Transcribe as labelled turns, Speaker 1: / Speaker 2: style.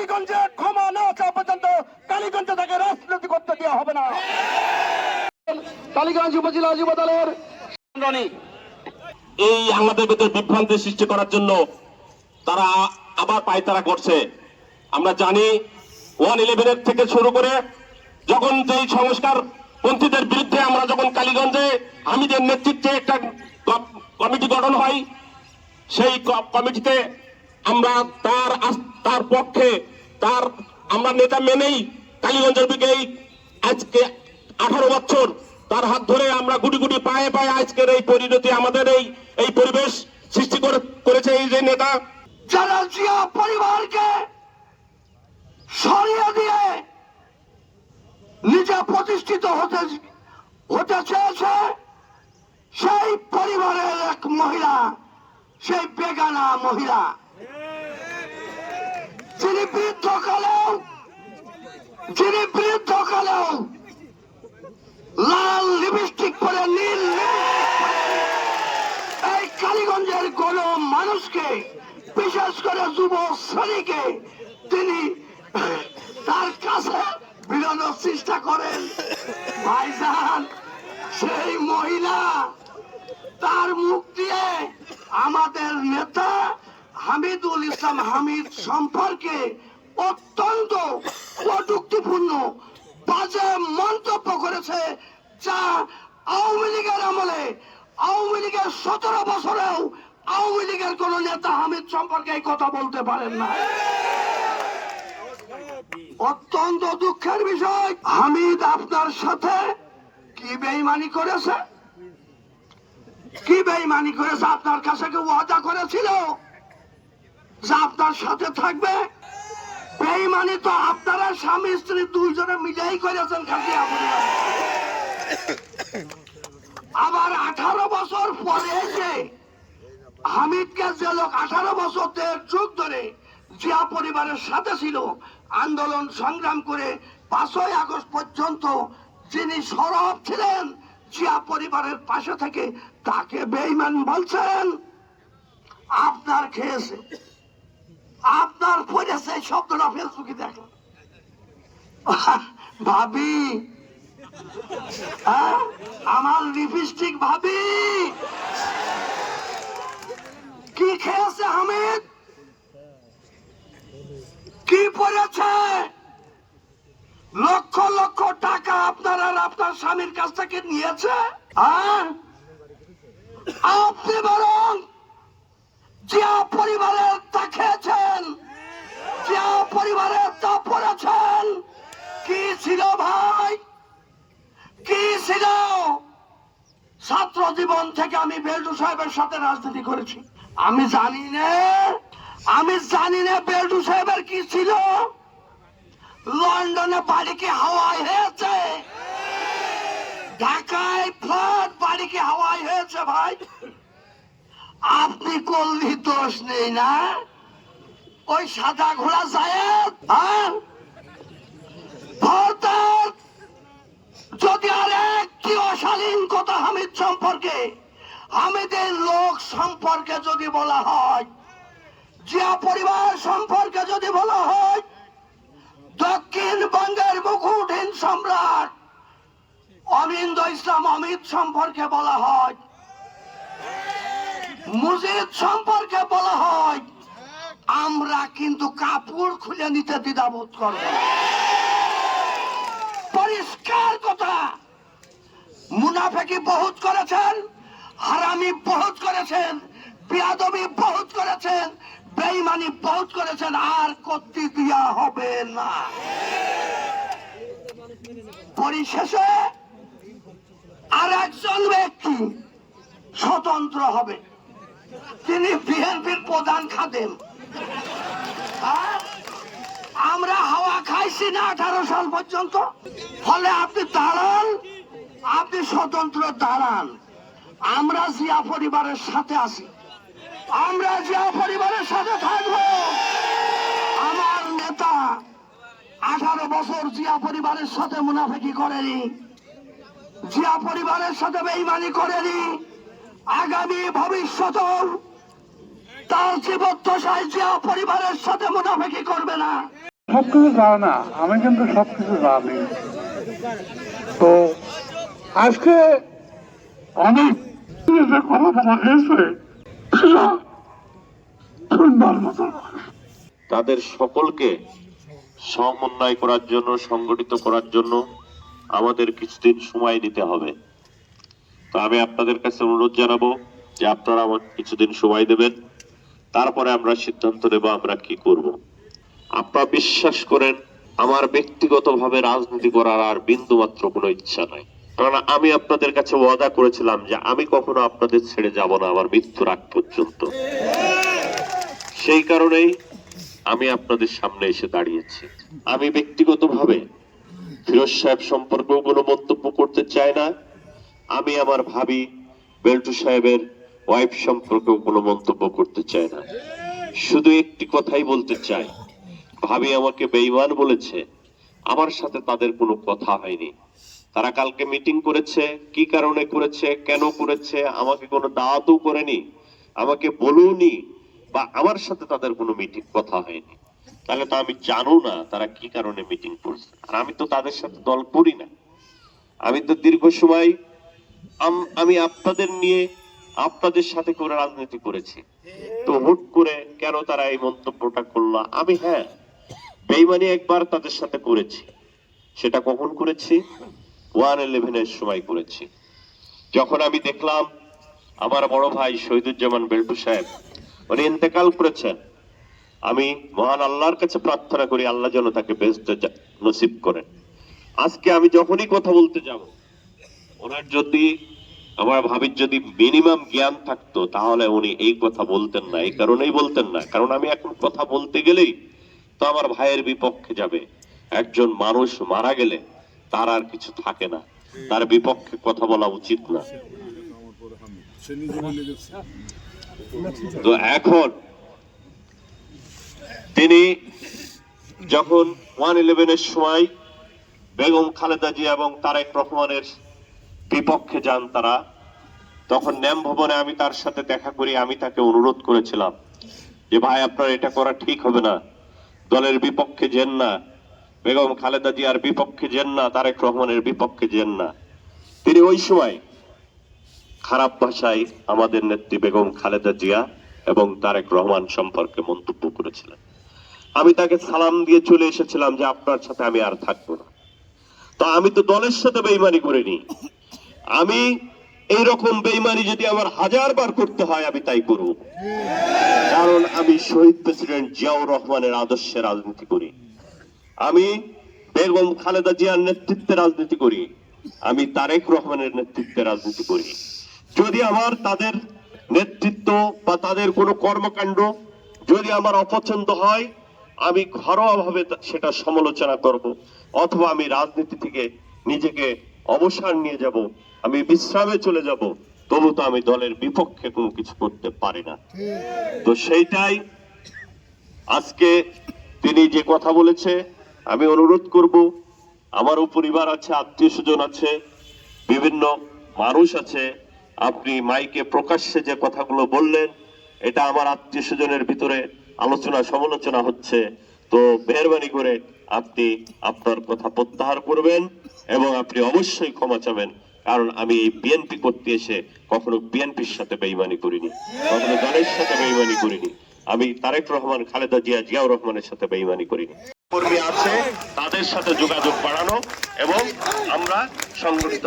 Speaker 1: কালীগঞ্জে ক্ষমা না চাওয়া পর্যন্ত কালীগঞ্জে তাকে রাজনীতি করতে দেওয়া হবে না। কালীগঞ্জ উপজেলা যুব দলের
Speaker 2: এই আমাদের ভিতরে বিভ্রান্তি সৃষ্টি করার জন্য তারা আবার পায়তারা করছে। আমরা জানি 111 থেকে শুরু করে যখন যেই সংস্কার পন্থীদের বিরুদ্ধে আমরা যখন কালীগঞ্জে হামিদের নেতৃত্বে একটা কমিটি গঠন হয়, সেই কমিটিতে আমরা তার পক্ষে আমরা নেতা মেনেই কালীগঞ্জের দিকে আজকে 18 বছর তার হাত ধরে আমরা গুটি গুটি পায়ে পায়ে আজকের এই পরিণতি আমাদের এই পরিবেশ সৃষ্টি করেছে এই যে নেতা
Speaker 1: যারা জিয়া পরিবারকে সরিয়ে দিয়ে নিজে প্রতিষ্ঠিত হতে চেয়েছে, সেই পরিবারের এক মহিলা, সেই বেগানা মহিলা, যিনি বৃদ্ধকালেও লাল লিপস্টিক পরে নীল এই কালীগঞ্জের কোন মানুষকে, বিশেষ করে যুব শ্রেণীকে তিনি তার কাছে বিরানোর চেষ্টা করেন। ভাইজান, সেই মহিলা তার মুখ দিয়ে আমাদের নেতা হামিদুল ইসলাম হামিদ সম্পর্কে অত্যন্ত কটূক্তিপূর্ণ বাজে মন্তব্য করেছে, যা আওয়ামী লীগের আমলে, আওয়ামী লীগের 17 বছরেও আওয়ামী লীগের কোন নেতা হামিদ সম্পর্কে এই কথা বলতে পারেন না। অত্যন্ত দুঃখের বিষয়, হামিদ আপনার সাথে কি বেঈমানি করেছে, আপনার কাছে কি ওয়াদা করেছিল যে আপনার সাথে থাকবে? বেঈমানি তো আপনারা স্বামী স্ত্রী দুইজনে মিলেই করেছেন। খালি আবার 18 বছর পরে এসে হামিদকে যে লোক 18 বছর যুগ ধরে জিয়া পরিবারের সাথে ছিল, আন্দোলন সংগ্রাম করে 5ই আগস্ট পর্যন্ত যিনি সরব ছিলেন জিয়া পরিবারের পাশে থেকে, তাকে বেঈমান বলছেন? আপনার খেয়েছে, আপনার পড়েছে শব্দটা ফেসবুকে দেখলাম। ভাবি, আমার লিপস্টিক ভাবি কি খেয়েছে হামিদ, কি পড়েছে? লক্ষ লক্ষ টাকা আপনার আর আপনার স্বামীর কাছ থেকে নিয়েছে। আপনি বরং জিয়া পরিবারের তা খেয়েছেন, জিয়া পরিবারের তা পড়েছেন। কি ছিল ভাই, কি ছিল? ছাত্র জীবন থেকে আমি বেল্টু সাহেবের সাথে রাজনীতি করেছি। আমি জানি না বেল্টু সাহেবের কি ছিল। লন্ডনে বাড়ি কি হাওয়ায় হয়েছে? ঢাকায় ফ্ল্যাট বাড়ি কি হাওয়ায় হয়েছে? ভাই, আপনি করলি দোষ নেই না? ওই সাদা ঘোড়া জায়েদ যদি আর একটি অশালীন কথা হামিদ সম্পর্কে, হামিদের লোক সম্পর্কে যদি বলা হয়, জিয়া পরিবার সম্পর্কে যদি বলা হয়, দক্ষিণবঙ্গের মুকুটহীন সম্রাট অমিন্দ ইসলাম অমিত সম্পর্কে বলা হয়, মুজিদ সম্পর্কে বলা হয়, আমরা কিন্তু কাপড় খুলে নিতে দ্বিধাবোধ করব। পরিষ্কার কথা, মুনাফেকি বহুত করেছেন, হারামি বহুত করেছেন, বেয়াদবি বহুত করেছেন, বেঈমানি বহুত করেছেন, আর করতে দেয়া হবে না। পরিশেষে আর একজন ব্যক্তি স্বতন্ত্র হবে, তিনি বিএনপির প্রধান খাদেম। আমরা হাওয়া খাইছি না 18 সাল পর্যন্ত। ফলে আপনি দাঁড়ান, আপনি স্বতন্ত্র দাঁড়ান। আমরা জিয়া পরিবারের সাথে আছি, আমরা জিয়া পরিবারের সাথে থাকবো। আমার নেতা 18 বছর জিয়া পরিবারের সাথে মুনাফিকি করেনি, জিয়া পরিবারের সাথে বেঈমানি করেনি। আগামী ভবিষ্যতেও তার জীবদ্দশায় জিয়া পরিবারের সাথে মুনাফিকি করবে না।
Speaker 3: সবকিছু জানে না, আমি কিন্তু সবকিছু জানি। তো আজকে অনেক যে কথা বলা হয়েছে সেটা শুনবার মতো।
Speaker 4: তাদের সকলকে সমন্বয় করার জন্য, সংগঠিত করার জন্য আমাদের কিছুদিন সময় নিতে হবে। তো আমি আপনাদের কাছে অনুরোধ জানাবো যে আপনারা আমাকে কিছুদিন সময় দেবেন, তারপরে আমরা সিদ্ধান্ত নেব আমরা কি করব। আপনারা বিশ্বাস করেন আমার ব্যক্তিগতভাবে রাজনীতি করার আর বিন্দু মাত্র কোনো ইচ্ছা নাই। কারণ আমি আপনাদের কাছে ওয়াদা করেছিলাম যে আমি কখনো আপনাদের ছেড়ে যাব না আমার মৃত্যুর আগ পর্যন্ত। সেই কারণেই আমি আপনাদের সামনে এসে দাঁড়িয়েছি। আমি ব্যক্তিগতভাবে ফিরোজ সাহেব সম্পর্কেও কোনো মন্তব্য করতে চাই না। আমি আমার ভাবি বেল্টু সাহেবের ওয়াইফ সম্পর্কেও কোনো মন্তব্য করতে চাই না। শুধু একটি কথাই বলতে চাই, ভাবি আমাকে বেঈমান বলেছে, আমার সাথে তাদের কোনো কথা হয়নি। তারা কালকে মিটিং করেছে, কি কারণে করেছে, কেন করেছে, আমাকে কোনো দাওয়াতও করেনি, আমাকে বলুনি, বা আমার সাথে তাদের কোনো মিটিং কথা হয়নি। তাহলে তো আমি জানো না তারা কি কারণে মিটিং করছে। আর আমি তো তাদের সাথে দল করি না। আমি তো দীর্ঘ সময় আমি আপনাদের নিয়ে আপনাদের সাথে করে রাজনীতি করেছি। তো হুট করে কেন তারা এই মন্তব্যটা করলো? আমি বেইমানি একবার তাদের সাথে করেছি। সেটা কখন করেছি? 111 এর সময় করেছি। যখন আমি দেখলাম আমার বড় ভাই শহীদুজ্জামান বেল্টু সাহেব উনি ইন্তেকাল করেছেন, আমি মহান আল্লাহর কাছে প্রার্থনা করি আল্লাহ যেন তাকে বেহেশতে নসিব করেন। আজকে আমি যখনই কথা বলতে যাব, ওনার যদি আমার ভাবির যদি মিনিমাম জ্ঞান থাকতো তাহলে উনি এই কথা বলতেন না। এই কারণেই বলতেন না, কারণ আমি এখন কথা বলতে গেলেই তো আমার ভাইয়ের বিপক্ষে যাবে। একজন মানুষ মারা গেলে তার আর কিছু থাকে না, তার বিপক্ষে কথা বলা উচিত না। তো এখন তিনি যখন 111 এর সময় বেগম খালেদা জিয়া এবং তারেক রহমানের বিপক্ষে যান তারা, তখন ন্যাম ভবনে আমি তার সাথে দেখা করি। আমি তাকে অনুরোধ করেছিলাম যে ভাই আপনার এটা করা ঠিক হবে না, দলের বিপক্ষে যেন না, বেগম খালেদা জিয়ার বিপক্ষে যেন না, তারেক রহমানের বিপক্ষে যেন না। তিনি ওই সময় খারাপ ভাষায় আমাদের নেত্রী বেগম খালেদা জিয়া এবং তারেক রহমান সম্পর্কে মন্তব্য করেছিলেন। আমি তাকে সালাম দিয়ে চলে এসেছিলাম যে আপনার সাথে আমি আর থাকবো না। তো আমি তো দলের সাথে বেইমানি করিনি। আমি এইরকম বেইমানি যদি আমার 1000 বার করতে হয় আমি তাই করব, কারণ আমি শহীদ প্রেসিডেন্ট জিয়াউর রহমানের আদর্শে রাজনীতি করি, আমি বেগম খালেদা জিয়ার নেতৃত্বে রাজনীতি করি, আমি তারেক রহমানের নেতৃত্বে রাজনীতি করি। যদি আমার তাদের নেতৃত্ব বা তাদের কোনো কর্মকাণ্ড যদি আমার অপছন্দ হয়, আমি ঘরোয়াভাবে সেটা সমালোচনা করব, অথবা আমি রাজনীতি থেকে নিজেকে অবসর নিয়ে যাব, আমি বিশ্রামে চলে যাব, তবু তো আমি দলের বিপক্ষে কোনো কিছু করতে পারি না। তো সেইটাই আজকে তিনি যে কথা বলেছে, আমি অনুরোধ করব, আমারও পরিবার আছে, আত্মীয় স্বজন আছে, বিভিন্ন মানুষ আছে। আপনি মাইকে প্রকাশ্যে যে কথাগুলো বললেন, এটা আমার আত্মীয় স্বজনের ভিতরে আলোচনা সমালোচনা হচ্ছে। তো মেহরবানি করে আপনি আপনার কথা প্রত্যাহার করবেন এবং আপনি অবশ্যই ক্ষমা চাবেন, কারণ আমি এই বিএনপি করতে এসে কখনো বিএনপির সাথে বেইমানি করিনি, কখনো দলের সাথে বেইমানি করিনি। আমি তারেক রহমান, খালেদা জিয়া, জিয়াউর রহমানের সাথে বেইমানি করিনি। কর্মী আছে তাদের সাথে যোগাযোগ বাড়ানো এবং আমরা সংগঠিত